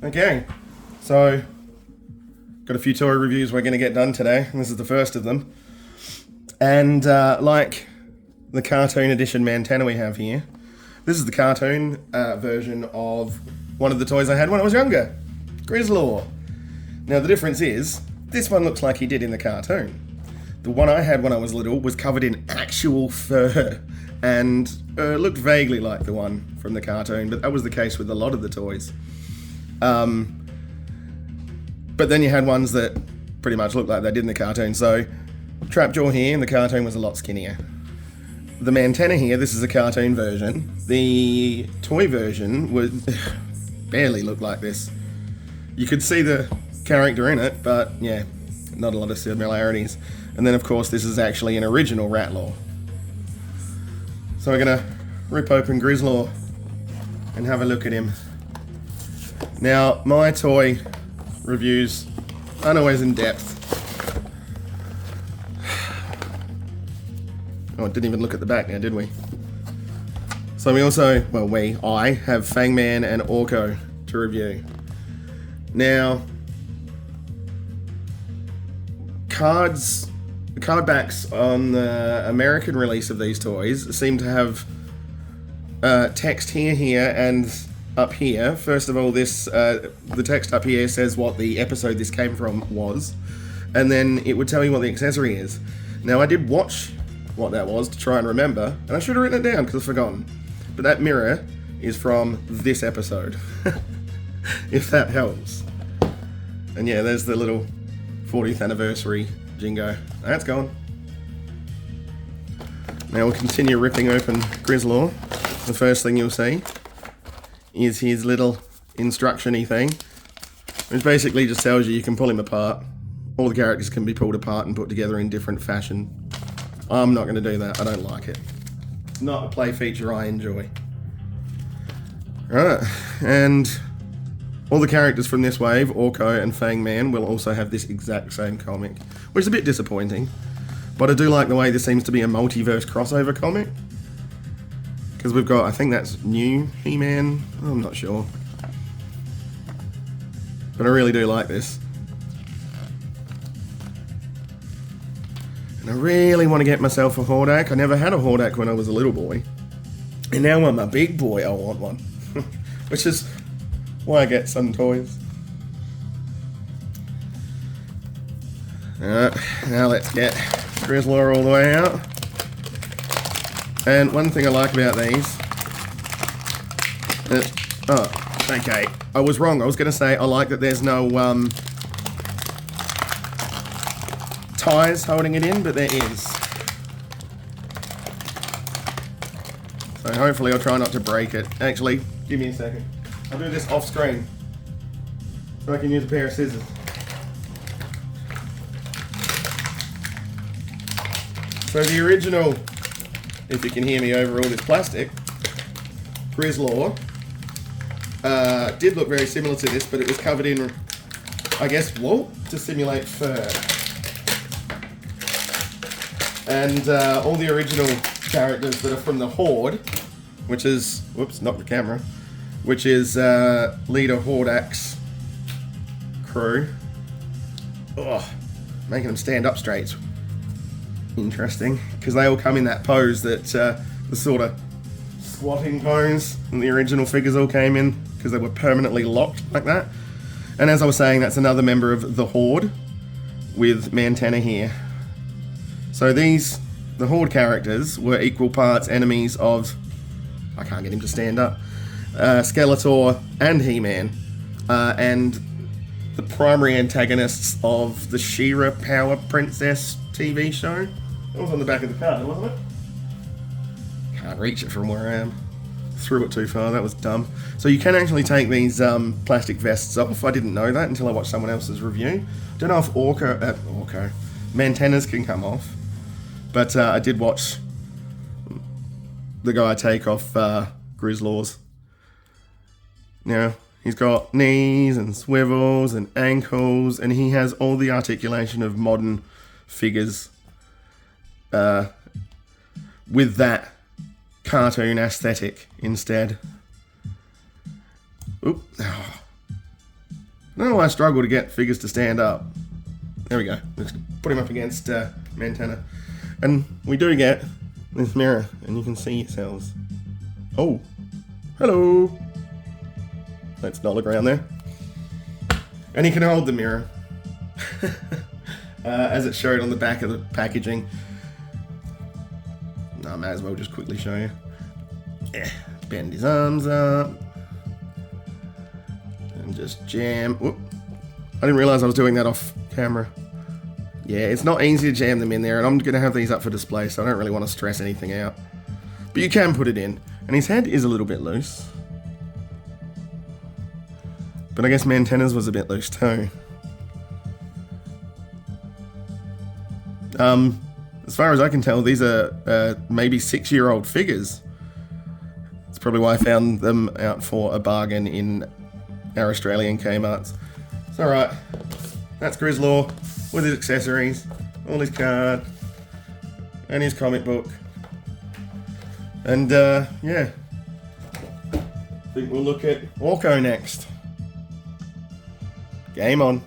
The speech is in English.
Okay, so got a few toy reviews we're going to get done today, and this is the first of them. And like the cartoon edition Mantenna we have here, this is the cartoon version of one of the toys I had when I was younger, Grislaw. Now the difference is, this one looks like he did in the cartoon. The one I had when I was little was covered in actual fur and looked vaguely like the one from the cartoon, but that was the case with a lot of the toys. But then you had ones that pretty much looked like they did in the cartoon. So Trapjaw here in the cartoon was a lot skinnier. The Mantenna here, this is a cartoon version. The toy version would barely look like this. You could see the character in it, but yeah, not a lot of similarities. And then of course this is actually an original Ratlaw. So we're gonna rip open Grislaw and have a look at him. Now, my toy reviews aren't always in depth. Oh, didn't even look at the back now, did we? So we also, I have Fangman and Orko to review. Now, card backs on the American release of these toys seem to have text here, and up here. First of all, this the text up here says what the episode this came from was, and then it would tell you what the accessory is. Now, I did watch what that was to try and remember, and I should have written it down because I've forgotten. But that mirror is from this episode, if that helps. And yeah, there's the little 40th anniversary jingo. That's gone. Now we'll continue ripping open Grislaw. The first thing you'll see is his little instruction-y thing, which basically just tells you can pull him apart. All the characters can be pulled apart and put together in different fashion. I'm not going to do that. I don't like it. It's not a play feature I enjoy. Right, and all the characters from this wave, Orko and Fangman, will also have this exact same comic, which is a bit disappointing. But I do like the way this seems to be a multiverse crossover comic. Because we've got, I think that's new He-Man. I'm not sure. But I really do like this. And I really want to get myself a Hordak. I never had a Hordak when I was a little boy. And now I'm a big boy, I want one. Which is why I get some toys. Alright, now let's get Grislaw all the way out. And one thing I like about these is, okay, I was wrong. I was going to say I like that there's no ties holding it in, but there is. So hopefully I'll try not to break it. Actually, give me a second. I'll do this off screen so I can use a pair of scissors. So the original, if you can hear me over all this plastic, Grislaw did look very similar to this, but it was covered in, I guess, wool to simulate fur. And all the original characters that are from the Horde, which is, whoops, not the camera, which is Leader Hordak's crew. Oh, making them stand up straight. Interesting, because they all come in that pose that the sort of squatting pose and the original figures all came in, because they were permanently locked like that. And as I was saying, that's another member of the Horde with Mantenna here. So these, the Horde characters, were equal parts enemies of, I can't get him to stand up, Skeletor and He-Man, and the primary antagonists of the She-Ra Power Princess TV show. That was on the back of the card, wasn't it? Can't reach it from where I am. Threw it too far, that was dumb. So you can actually take these plastic vests off. I didn't know that until I watched someone else's review. Don't know if Mantennas can come off. But I did watch the guy take off Grislaw's. Now, he's got knees and swivels and ankles, and he has all the articulation of modern figures with that cartoon aesthetic instead. Oop. Oh. I don't know why I struggle to get figures to stand up. There we go. Let's put him up against Mantenna. And we do get this mirror, and you can see yourselves. Oh, hello. Let's not look around there. And he can hold the mirror. As it showed on the back of the packaging. I might as well just quickly show you. Yeah, bend his arms up. And just jam. Whoop. I didn't realize I was doing that off camera. Yeah, it's not easy to jam them in there, and I'm going to have these up for display, so I don't really want to stress anything out. But you can put it in. And his head is a little bit loose. But I guess Mantenna's was a bit loose too. As far as I can tell, these are maybe 6-year-old figures. That's probably why I found them out for a bargain in our Australian Kmarts. It's alright. That's Grizzlaw with his accessories, all his card, and his comic book. And yeah. I think we'll look at Orko next. Game on.